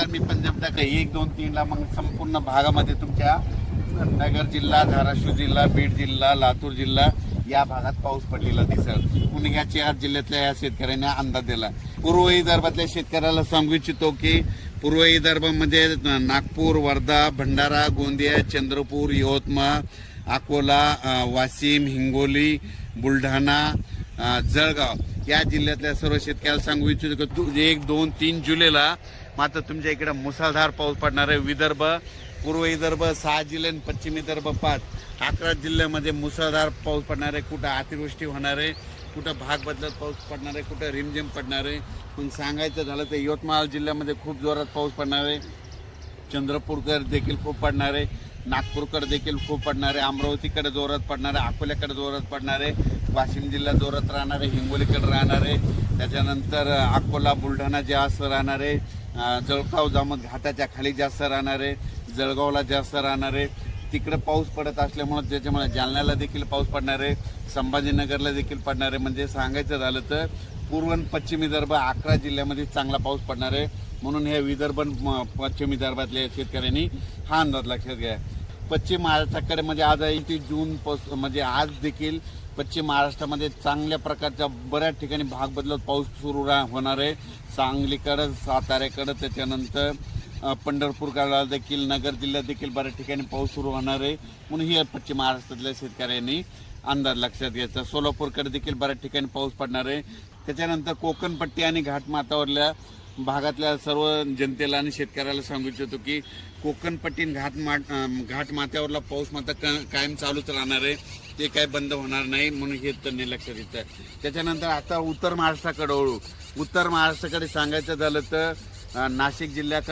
नमस्कार, मी पंजाब टाका 1, 2, 3 ला मग संपूर्ण भागामध्ये तुमच्या नगर जिल्हा, धाराशिव जिल्हा, बीड जिल्हा, लातूर जिल्हा या भागात पाऊस पडलेला दिसेल. पुणे या 4 जिल्ह्यातल्या या शेतकऱ्यांनी अंदाज दिला. पूर्व विदर्भातल्या शेतकऱ्याला सांगू इच्छितो की पूर्व विदर्भामध्ये नागपूर, वर्धा, भंडारा, गोंदिया, चंद्रपूर, यवतमाळ, अकोला, वाशिम, हिंगोली, बुलढाणा, जळगाव या जिल्ह्यातल्या सर्व शेतकऱ्याला सांगू इच्छितो की 1, 2, 3 जुलैला मात्र तुमच्या इकडे मुसळधार पाऊस पडणार आहे. विदर्भ, पूर्व विदर्भ 6 जिल्हे आणि पश्चिम विदर्भ 5, 11 जिल्ह्यामध्ये मुसळधार पाऊस पडणार आहे. कुठं अतिवृष्टी होणार आहे, कुठं भाग बदलत पाऊस पडणार आहे, कुठं रिमझिम पडणार आहे. पण सांगायचं झालं तर यवतमाळ जिल्ह्यामध्ये खूप जोरात पाऊस पडणार आहे. चंद्रपूरकर देखील खूप पडणार आहे, नागपूरकडे देखील खूप पडणार आहे, अमरावतीकडे जोरात पडणार आहे, अकोल्याकडे जोरात पडणार आहे, वाशिम जिल्हा जोरात राहणार आहे, हिंगोलीकडे राहणार आहे, त्याच्यानंतर अकोला, बुलढाणा जास्त राहणार आहे, जळगाव जामोद घाटाच्या खाली जास्त राहणार आहे, जळगावला जास्त राहणार आहे. तिकडे पाऊस पडत असल्यामुळे त्याच्यामुळे जालन्याला देखील पाऊस पडणार आहे, संभाजीनगरला देखील पडणार आहे. म्हणजे सांगायचं झालं तर पूर्व आणि पश्चिम विदर्भ 11 जिल्ह्यामध्ये चांगला पाऊस पडणार आहे. म्हणून हे विदर्भ पश्चिम विदर्भातल्या शेतकऱ्यांनी हा अंदाज लक्षात घ्या. पश्चिम महाराष्ट्राकडे म्हणजे आज 29 जून म्हणजे आज देखील पश्चिम महाराष्ट्रामध्ये चांगल्या प्रकारच्या बऱ्याच ठिकाणी भाग बदलत पाऊस सुरू होणार आहे. सांगलीकडं, साताऱ्याकडं, त्याच्यानंतर पंढरपूरकडे देखील, नगर जिल्ह्यात देखील बऱ्याच ठिकाणी पाऊस सुरू होणार आहे. म्हणून ही पश्चिम महाराष्ट्रातल्या शेतकऱ्यांनी अंदाज लक्षात घ्यायचा. सोलापूरकडे देखील बऱ्याच ठिकाणी पाऊस पडणार आहे. त्याच्यानंतर कोकणपट्टी आणि घाटमाथ्यावरल्या भागातल्या सर्व जनतेला आणि शेतकऱ्याला सांगू इच्छितो की कोकणपट्टी घाटमाथ्यावरला पाऊस मात्र कायम चालूच राहणार आहे, ते काय बंद होणार नाही. म्हणून हे त्यांनी लक्षात घेतलं. त्याच्यानंतर आता उत्तर महाराष्ट्राकडे वळू. उत्तर महाराष्ट्राकडे सांगायचं झालं तर नाशिक जिल्ह्याकडे